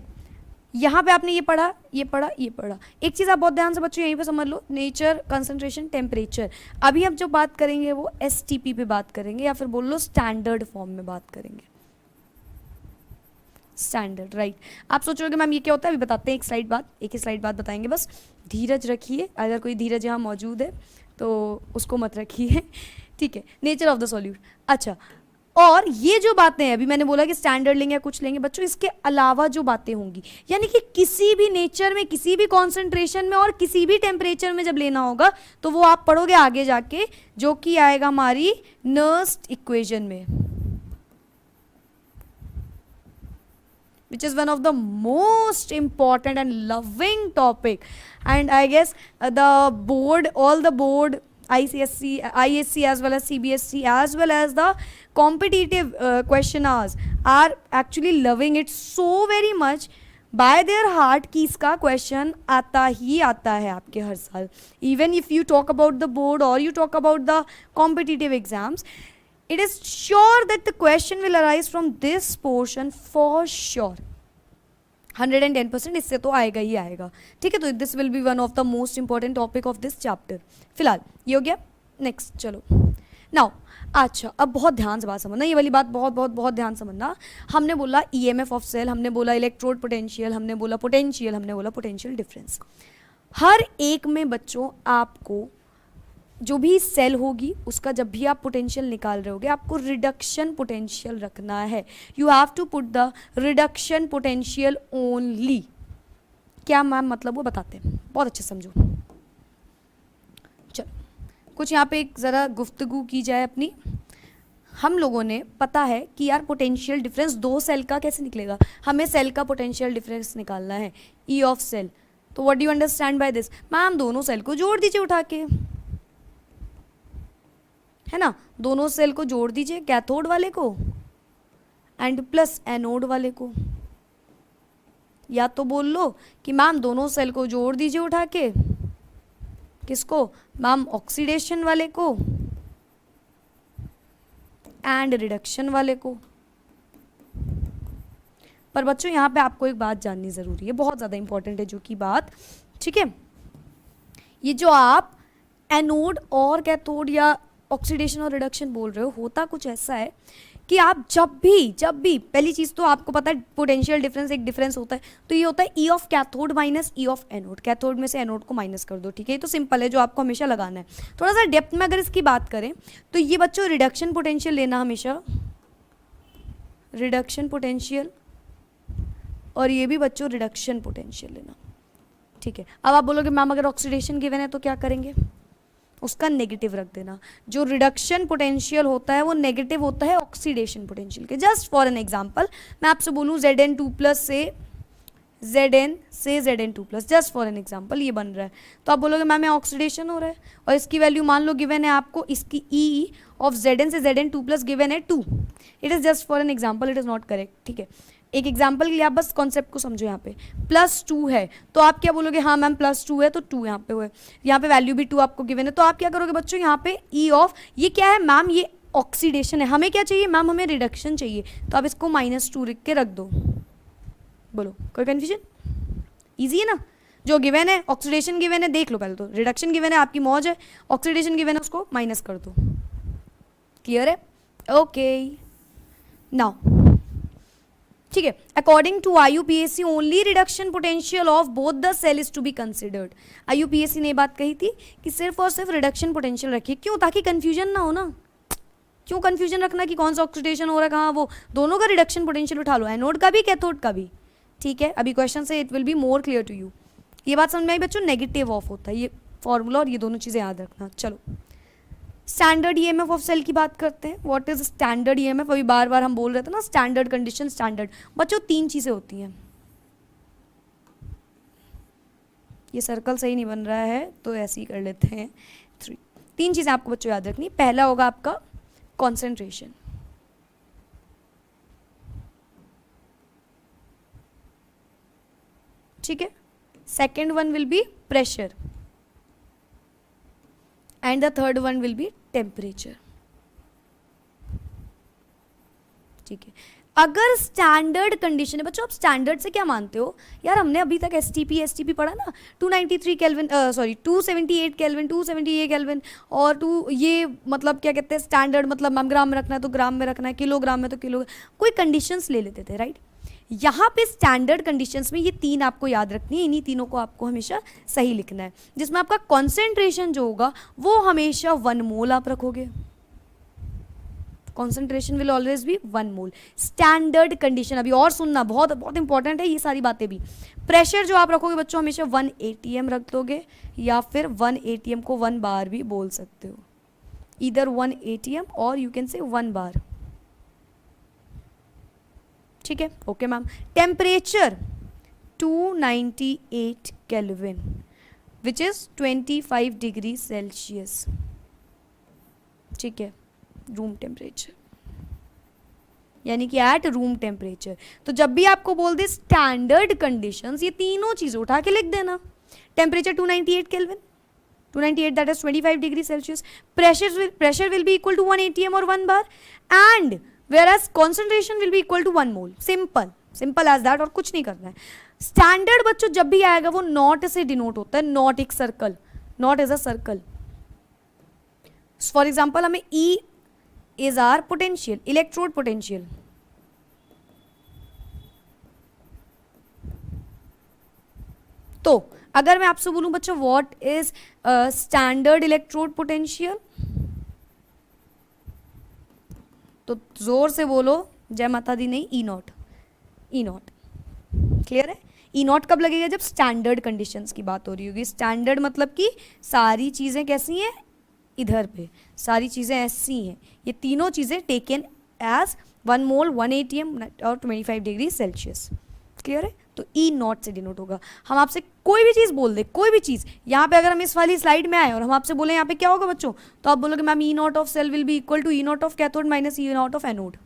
यहाँ पे आपने ये पढ़ा. एक चीज़ आप बहुत ध्यान से बच्चों यहीं पे समझ लो. Nature, concentration, temperature. अभी हम जो बात करेंगे वो STP पे बात करेंगे, या फिर बोल लो स्टैंडर्ड फॉर्म में बात करेंगे. Standard, right? आप सोचोगे मैम ये क्या होता है, अभी बताते हैं. एक ही स्लाइड बाद बताएंगे. बस धीरज रखिए, अगर कोई धीरज यहाँ मौजूद है तो उसको मत रखिए. ठीक है. Nature of the solute. अच्छा, और ये जो बातें हैं अभी मैंने बोला कि स्टैंडर्ड लेंगे या कुछ लेंगे बच्चों, इसके अलावा जो बातें होंगी, यानी कि किसी भी नेचर में, किसी भी कॉन्सेंट्रेशन में और किसी भी टेम्परेचर में जब लेना होगा तो वो आप पढ़ोगे आगे जाके, जो कि आएगा हमारी नर्स्ट इक्वेशन में, which is one of the most important and loving topic. And I guess all the board ISC as well as CBSC as well as the competitive questionnaires are actually loving it so very much by their heart कि इसका question आता ही आता है आपके हर साल. Even if you talk about the board or you talk about the competitive exams, It is sure that the question will arise from this portion for sure. 110% इससे तो आएगा ही आएगा, ठीक है। तो this will B one of the most important topic of this chapter. फिलहाल ये हो गया। नेक्स्ट चलो नाउ, अच्छा अब बहुत ध्यान से बात समझना, ये वाली बात बहुत बहुत बहुत ध्यान समझना। हमने बोला ईएमएफ ऑफ सेल, हमने बोला इलेक्ट्रोड पोटेंशियल, हमने बोला पोटेंशियल, हमने बोला पोटेंशियल डिफरेंस। हर एक में बच्चों आपको जो भी सेल होगी उसका जब भी आप पोटेंशियल निकाल रहे होगे आपको रिडक्शन पोटेंशियल रखना है। You have to put the reduction potential only. क्या मैम मतलब वो बताते हैं, बहुत अच्छे समझो। चलो कुछ यहाँ पे एक ज़रा गुफ्तगू की जाए अपनी। हम लोगों ने पता है कि यार पोटेंशियल डिफरेंस दो सेल का कैसे निकलेगा, हमें सेल का पोटेंशियल डिफरेंस निकालना है, ई ऑफ सेल। तो what do you understand by this? Ma'am दोनों सेल को जोड़ दीजिए उठा के, है ना, दोनों सेल को जोड़ दीजिए, कैथोड वाले को एंड प्लस एनोड वाले को। या तो बोल लो कि मैम दोनों सेल को जोड़ दीजिए उठा के, किसको मैम, ऑक्सीडेशन वाले को एंड रिडक्शन वाले को। पर बच्चों यहाँ पे आपको एक बात जाननी जरूरी है, बहुत ज़्यादा इंपॉर्टेंट है जो कि बात, ठीक है। ये जो आप एनोड और कैथोड या ऑक्सीडेशन और रिडक्शन बोल रहे हो, होता कुछ ऐसा है कि आप जब भी पहली चीज़ तो आपको पता है पोटेंशियल डिफरेंस एक डिफरेंस होता है, तो ये होता है E of cathode minus E of anode. Cathode में से एनोड को माइनस कर दो, ठीक है। ये तो सिंपल है जो आपको हमेशा लगाना है। थोड़ा सा डेप्थ में अगर इसकी बात करें तो ये बच्चों रिडक्शन पोटेंशियल लेना हमेशा, रिडक्शन पोटेंशियल, और ये भी बच्चों रिडक्शन पोटेंशियल लेना, ठीक है। अब आप बोलोगे मैम अगर ऑक्सीडेशन गिवन है तो क्या करेंगे, उसका नेगेटिव रख देना। जो रिडक्शन पोटेंशियल होता है वो नेगेटिव होता है ऑक्सीडेशन पोटेंशियल के। जस्ट फॉर एन एग्जांपल मैं आपसे बोलूँ Zn2+ से Zn2+, just for an example ये बन रहा है, तो आप बोलोगे मैम ऑक्सीडेशन हो रहा है और इसकी वैल्यू मान लो गिवन है आपको, इसकी ई ऑफ Zn से Zn2+ गिवन है 2। It is just for an example, it is not correct, ठीक है। एक एग्जाम्पल के लिए आप बस कॉन्सेप्ट को समझो। यहाँ पे +2 है तो आप क्या बोलोगे, हाँ मैम +2 है तो 2 यहाँ पे हुए, यहाँ पे वैल्यू भी 2 आपको गिवन है, तो आप क्या करोगे बच्चों, यहाँ पे ई ऑफ, ये क्या है मैम, ये ऑक्सीडेशन है, हमें क्या चाहिए मैम, हमें रिडक्शन चाहिए, तो आप इसको -2 लिख के रख दो। बोलो कोई कन्फ्यूजन? ईजी है ना, जो गिवन है ऑक्सीडेशन गिवन है देख लो पहले, तो रिडक्शन गिवन है आपकी मौज है, ऑक्सीडेशन गिवन है उसको माइनस कर दो। क्लियर है? ओके नाउ ठीक है। According to IUPAC only reduction potential of both the cell is to be considered. IUPAC ने बात कही थी कि सिर्फ और सिर्फ रिडक्शन पोटेंशियल रखिए, क्यों, ताकि कंफ्यूजन ना हो ना। क्यों कंफ्यूजन रखना कि कौन सा ऑक्सीडेशन हो रहा है कहाँ, वो दोनों का रिडक्शन पोटेंशियल उठा लो, एनोड का भी कैथोड का भी, ठीक है। अभी क्वेश्चन से it will be more clear to you. ये बात समझ में आई बच्चों, नेगेटिव ऑफ होता है ये फॉर्मूला, और ये दोनों चीज़ें याद रखना। चलो स्टैंडर्ड ईएमएफ ऑफ सेल की बात करते हैं। What is standard EMF? अभी बार बार हम बोल रहे थे ना, स्टैंडर्ड कंडीशन, स्टैंडर्ड। बच्चों 3 चीज़ें होती हैं, ये सर्कल सही नहीं बन रहा है तो ऐसे ही कर लेते हैं 3 चीज़ें आपको बच्चों याद रखनी। पहला होगा आपका कॉन्सेंट्रेशन, ठीक है। Second one will be pressure and the third one will be temperature, ठीक है। अगर स्टैंडर्ड कंडीशन है बच्चों, आप स्टैंडर्ड से क्या मानते हो यार, हमने अभी तक STP पढ़ा ना, 293 केल्विन, सॉरी 278 केल्विन, 278 केल्विन, और ये मतलब क्या कहते हैं स्टैंडर्ड, मतलब मैम ग्राम में रखना है तो ग्राम में रखना है, किलोग्राम में तो किलो, कोई कंडीशंस ले लेते थे, राइट। यहाँ पे स्टैंडर्ड कंडीशंस में ये 3 आपको याद रखनी है, इन्हीं तीनों को आपको हमेशा सही लिखना है, जिसमें आपका कॉन्सेंट्रेशन जो होगा वो हमेशा 1 मोल आप रखोगे। Concentration will always be 1 mole, standard condition. अभी और सुनना, बहुत बहुत इंपॉर्टेंट है ये सारी बातें भी। प्रेशर जो आप रखोगे बच्चों हमेशा 1 atm रख दोगे, या फिर 1 atm को 1 बार भी बोल सकते हो, इधर 1 atm और यू कैन से 1 बार, ठीक है। Okay ma'am. Temperature 298 kelvin which is 25 degree Celsius, ठीक है, रूम टेम्परेचर, यानी कि एट रूम टेम्परेचर। तो जब भी आपको बोल दे स्टैंडर्ड कंडीशंस, ये तीनों चीजें उठा के लिख देना। Temperature 298 kelvin, 298 that is 25 degrees Celsius. Pressure will be equal to 1 atm or 1 bar, and whereas concentration will be equal to 1 mole. Simple as that, और कुछ नहीं करना है. स्टैंडर्ड बच्चों जब भी आएगा वो नॉट से डिनोट होता है. नॉट एक circle, naught is a circle. For example हमें E is our potential, electrode potential. तो अगर मैं आपसे बोलूं बच्चों what is standard electrode potential, तो जोर से बोलो जय माता दी नहीं, ई नॉट. क्लियर है? ई नॉट कब लगेगा? जब स्टैंडर्ड कंडीशंस की बात हो रही होगी. स्टैंडर्ड मतलब कि सारी चीजें कैसी हैं, इधर पे सारी चीजें ऐसी हैं. ये तीनों चीजें टेकन एज 1 मोल 1 atm और 25 डिग्री सेल्सियस. क्लियर है? तो ई नॉट से डिनोट होगा. हम आपसे कोई भी चीज़ बोल दे, कोई भी चीज़, यहाँ पे अगर हम इस वाली स्लाइड में आए और हम आपसे बोले यहाँ पे क्या होगा बच्चों, तो आप बोलोगे ma'am E not of cell will be equal to E not of cathode minus E not of anode.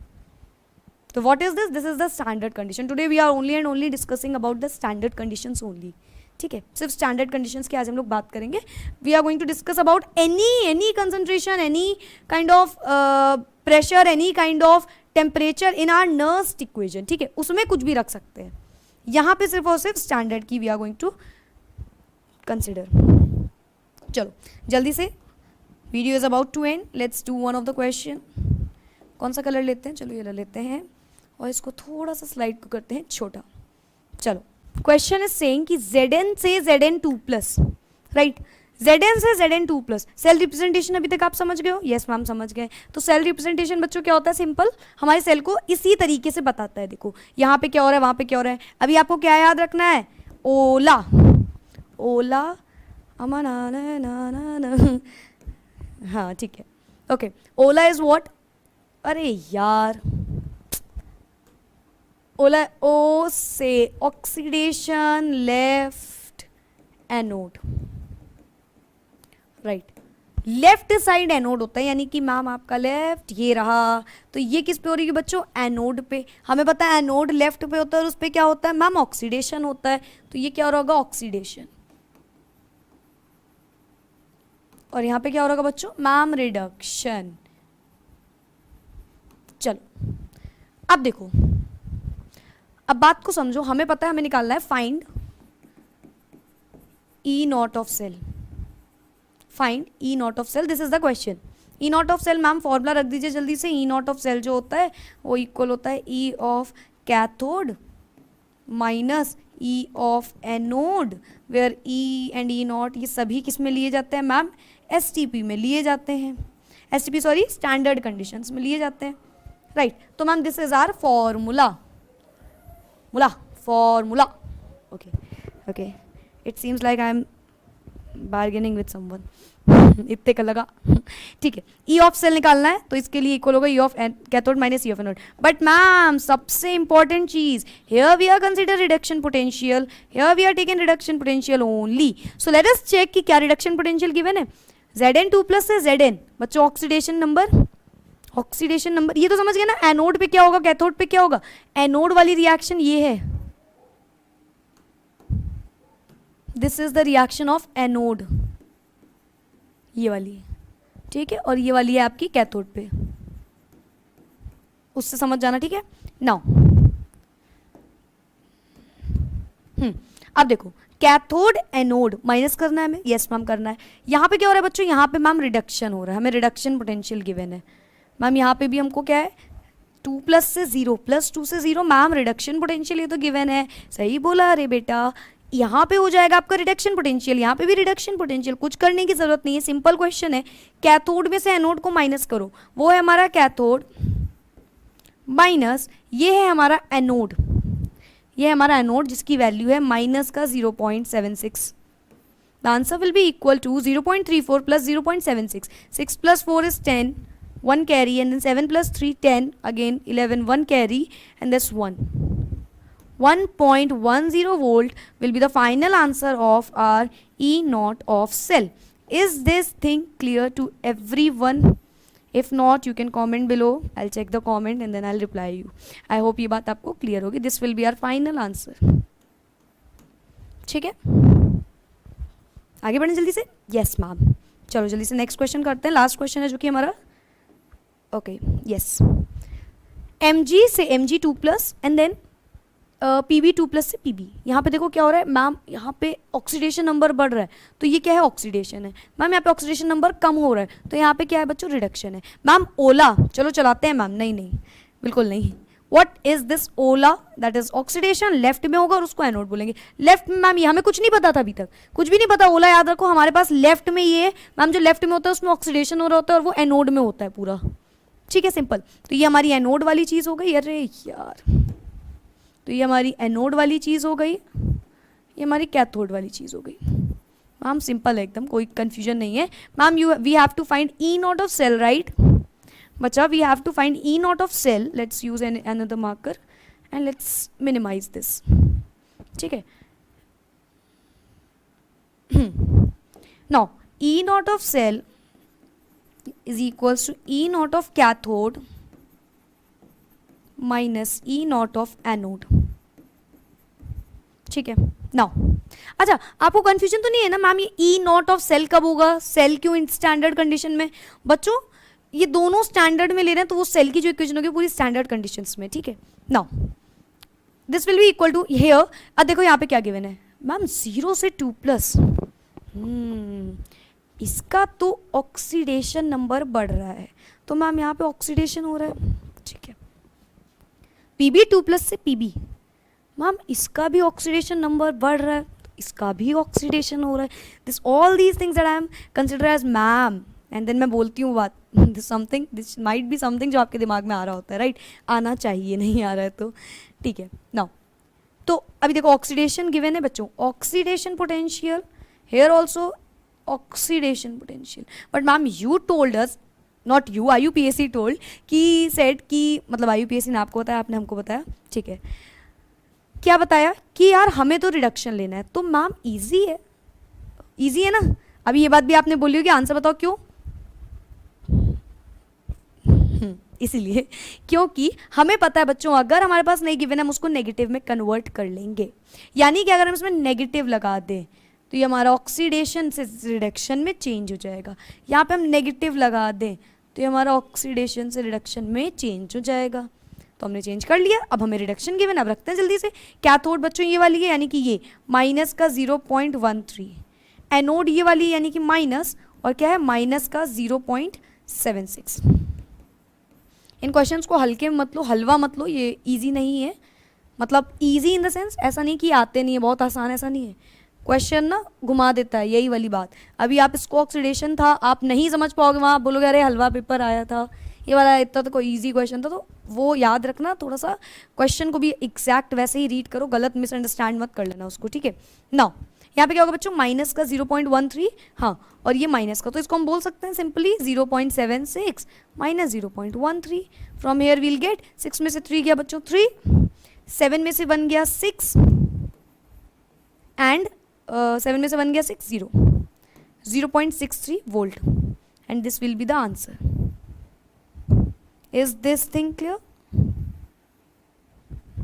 तो what is this? This is the standard condition. Today we are only and only discussing about the standard conditions only. ठीक है, सिर्फ standard conditions की आज हम लोग बात करेंगे. We are going to discuss about any concentration, any kind of pressure, any kind of temperature in our Nernst equation. ठीक है, उसमें कुछ भी रख सकते हैं. यहाँ पे सिर्फ और सिर्फ स्टैंडर्ड की we are going to consider. चलो जल्दी से, video is about to end. Let's do one of the question. कौन सा कलर लेते हैं? चलो ये ले लेते हैं और इसको थोड़ा सा स्लाइड को करते हैं छोटा. चलो क्वेश्चन इज सेइंग कि Zn से Zn2 प्लस, राइट, Zn से Zn2 प्लस. सेल रिप्रेजेंटेशन अभी तक आप समझ गए हो? यस मैम समझ गए. तो सेल रिप्रेजेंटेशन बच्चों क्या होता है? सिंपल, हमारे सेल को इसी तरीके से बताता है. देखो यहाँ पे क्या हो रहा है, वहाँ पे क्या हो रहा है. अभी आपको क्या याद रखना है? ओला, ओला अमा ना ना ना ना ना. हाँ ठीक है, ओके. Ola is what? अरे यार, ओला, ओ से oxidation left anode, right. Left side anode होता है, यानी कि मैम आपका लेफ्ट ये रहा. तो ये किस पे हो रही है बच्चों? एनोड पे. हमें पता है एनोड लेफ्ट पे होता है और उस पे क्या होता है मैम? ऑक्सीडेशन होता है. तो ये क्या हो रहा होगा? ऑक्सीडेशन. और यहाँ पे क्या हो रहा होगा बच्चों? Ma'am reduction. चलो अब देखो, अब बात को समझो. हमें पता है हमें निकालना है find E not of cell. Find E not of cell, this is the question. E not of cell ma'am formula रख दीजिए जल्दी से. ई नॉट ऑफ सेल जो होता है वो इक्वल होता है E of cathode minus E of anode, where E and E naught ये सभी किस में लिए जाते हैं मैम? एसटीपी में लिए जाते हैं. एसटीपी सॉरी, स्टैंडर्ड कंडीशंस में लिए जाते हैं, राइट. तो ma'am this is our formula. Formula, okay okay. It seems like I am bargaining with someone. इतने का लगा. ठीक है, ई ऑफ सेल निकालना है तो इसके लिए इक्वल होगा E of cathode minus E of anode. But ma'am सबसे इंपॉर्टेंट चीज, here we are consider reduction potential, here we are taken reduction potential only. So let us check कि क्या रिडक्शन पोटेंशियल गिवन है. Zn2 plus से Zn बच्चों oxidation number, oxidation number ये तो समझ गए ना. एनोड पे क्या होगा, कैथोड पे क्या होगा? एनोड वाली रिएक्शन ये है, this is the reaction of anode, ये वाली, ठीक है. और ये वाली है आपकी कैथोड पे, उससे समझ जाना, ठीक है. नाउ अब देखो, कैथोड एनोड माइनस करना है हमें. यस मैम करना है. यहाँ पे क्या हो रहा है बच्चों? यहाँ पे मैम रिडक्शन हो रहा है, हमें रिडक्शन पोटेंशियल गिवन है मैम. यहाँ पे भी हमको क्या है? 2 प्लस से 0 प्लस 2 से 0 मैम रिडक्शन पोटेंशियल ये तो गिवन है. सही बोला अरे बेटा. यहाँ पे हो जाएगा आपका रिडक्शन पोटेंशियल, यहाँ पे भी रिडक्शन पोटेंशियल. कुछ करने की जरूरत नहीं है, सिंपल क्वेश्चन है. कैथोड में से एनोड को माइनस करो, वो है हमारा कैथोड माइनस ये है हमारा एनोड, ये है हमारा एनोड जिसकी वैल्यू है माइनस का 0.76. The answer will be equal to 0.34 plus 0.76. 6 plus 4 is 10, 1 carry, and then 7 plus 3 10, again 11, 1 carry, and that's 1. 1.10 volt will be the final answer of our E naught of cell. Is this thing clear to everyone? If not, you can comment below. I'll check the comment and then I'll reply you. I hope ये बात आपको clear होगी. This will be our final answer. ठीक है, आगे बढ़ें जल्दी से। यस मैम, चलो जल्दी से नेक्स्ट क्वेश्चन करते हैं, लास्ट क्वेश्चन है जो कि हमारा, ओके यस, Mg से Mg2+ एंड देन Pb2+ से Pb। यहाँ पे देखो क्या हो रहा है मैम, यहाँ पे ऑक्सीडेशन नंबर बढ़ रहा है, तो ये क्या है, ऑक्सीडेशन है मैम। यहाँ पे ऑक्सीडेशन नंबर कम हो रहा है, तो यहाँ पे क्या है बच्चों, रिडक्शन है मैम। ओला, चलो चलाते हैं मैम, नहीं नहीं बिल्कुल नहीं। What is this Ola, that is oxidation, left में होगा और उसको एनोड बोलेंगे। लेफ्ट में मैम, ये हमें कुछ नहीं पता था अभी तक, कुछ भी नहीं पता। ओला याद रखो हमारे पास लेफ्ट में ये है मैम, जो लेफ्ट में होता है उसमें ऑक्सीडेशन हो रहा होता है और वो एनोड में होता है पूरा, ठीक है सिंपल। तो ये हमारी एनोड वाली चीज़ हो गई, अरे यार, तो ये हमारी एनोड वाली चीज़ हो गई, ये हमारी कैथोड वाली चीज़ हो गई मैम। सिंपल है एकदम, कोई कंफ्यूजन नहीं है ma'am. We have to find E not of cell, right बच्चा, we have to find E not of cell. Let's use another marker and let's minimize this, ठीक है। now E naught of cell is equals to E naught of cathode minus E naught of anode, ठीक है। now अच्छा, आपको confusion तो नहीं है ना मैम, ये E naught of cell कब होगा, सेल क्यों स्टैंडर्ड कंडीशन में? बच्चों ये दोनों स्टैंडर्ड में ले रहे हैं, तो वो सेल की जो इक्वेशन होगी पूरी स्टैंडर्ड कंडीशंस में, ठीक है। Now this will be equal to here, अब देखो यहाँ पे क्या गिवन है मैम, 0 से 2+, इसका तो ऑक्सीडेशन नंबर बढ़ रहा है, तो मैम यहाँ पे ऑक्सीडेशन हो रहा है, ठीक है। Pb2+ से Pb, मैम इसका भी ऑक्सीडेशन नंबर बढ़ रहा है, तो इसका भी ऑक्सीडेशन हो रहा है। This all these things that I am consider as ma'am, and then मैं बोलती हूँ बात, दिस माइट बी समथिंग जो आपके दिमाग में आ रहा होता है, राइट आना चाहिए, नहीं आ रहा है तो ठीक है। नाउ तो अभी देखो ऑक्सीडेशन गिवन है बच्चों, oxidation potential here also oxidation potential, but ma'am you told us, not you, IUPAC told कि सेट की, मतलब IUPAC ने आपको बताया, आपने हमको बताया, ठीक है। क्या बताया कि यार हमें तो रिडक्शन लेना है, तो मैम इजी है, इजी है ना। अभी ये बात भी आपने बोली होगी, आंसर बताओ क्यों? इसीलिए क्योंकि हमें पता है बच्चों, अगर हमारे पास नहीं गिवन है हम उसको नेगेटिव में कन्वर्ट कर लेंगे, यानी कि अगर हम इसमें नेगेटिव लगा दें तो ये हमारा ऑक्सीडेशन से रिडक्शन में चेंज हो जाएगा। यहाँ पे हम नेगेटिव लगा दें तो ये हमारा ऑक्सीडेशन से रिडक्शन में चेंज हो जाएगा। तो हमने चेंज कर लिया, अब हमें रिडक्शन गिवन, अब रखते हैं जल्दी से। कैथोड बच्चों ये वाली है, यानी कि ये माइनस का 0.13, एनोड ये वाली यानी कि माइनस, और क्या है माइनस का 0.76। इन क्वेश्चंस को हल्के मत लो, हलवा मत लो, ये इजी नहीं है, मतलब इजी इन द सेंस ऐसा नहीं कि आते नहीं है, बहुत आसान ऐसा नहीं है, क्वेश्चन ना घुमा देता है, यही वाली बात। अभी आप इसको ऑक्सीडेशन था, आप नहीं समझ पाओगे, वहाँ आप बोलोगे अरे हलवा पेपर आया था, ये वाला इतना तो कोई इजी क्वेश्चन था, तो वो याद रखना, थोड़ा सा क्वेश्चन को भी एग्जैक्ट वैसे ही रीड करो, गलत मिसअंडरस्टैंड मत कर लेना उसको, ठीक है। नाउ यहाँ पे क्या होगा बच्चों, माइनस का 0.13, हाँ, और ये माइनस का, तो इसको हम बोल सकते हैं simply 0.76 minus 0.13। From here we'll get 6 में से 3 गया बच्चों 3, 7 में से 1 गया 6, एंड 7 में से 1 गया 6, 0.63 volt, and this will be the answer. Is this thing clear?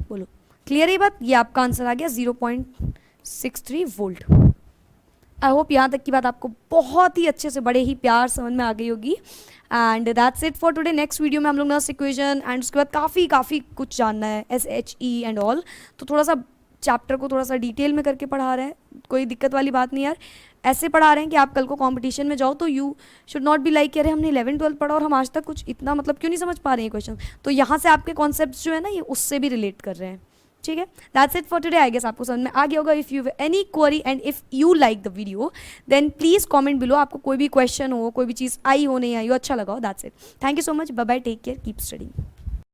बोलो क्लियर है बात? ये आपका आंसर आ गया 0.63 वोल्ट। आई होप यहाँ तक की बात आपको बहुत ही अच्छे से, बड़े ही प्यार समझ में आ गई होगी। And that's it for today. Next video में हम लोग नर्स इक्वेशन एंड उसके बाद काफ़ी कुछ जानना है, SHE एंड ऑल, तो थोड़ा सा चैप्टर को थोड़ा सा डिटेल में करके पढ़ा रहे हैं, कोई दिक्कत वाली बात नहीं यार, ऐसे पढ़ा रहे हैं कि आप कल को कंपटीशन में जाओ तो you should not be like अरे हमने 11-12 पढ़ा और हम आज तक कुछ इतना मतलब क्यों नहीं समझ पा रहे हैं क्वेश्चन, तो यहाँ से आपके कॉन्सेप्ट्स जो है ना ये उससे भी रिलेट कर रहे हैं, ठीक है। That's it for today. I guess आपको समझ में आ गया होगा। If you any query and if you like the video then please comment below, आपको कोई भी क्वेश्चन हो, कोई भी चीज़ आई हो नहीं आई हो, अच्छा लगा हो, that's it. Thank you so much, bye bye, take care, keep studying.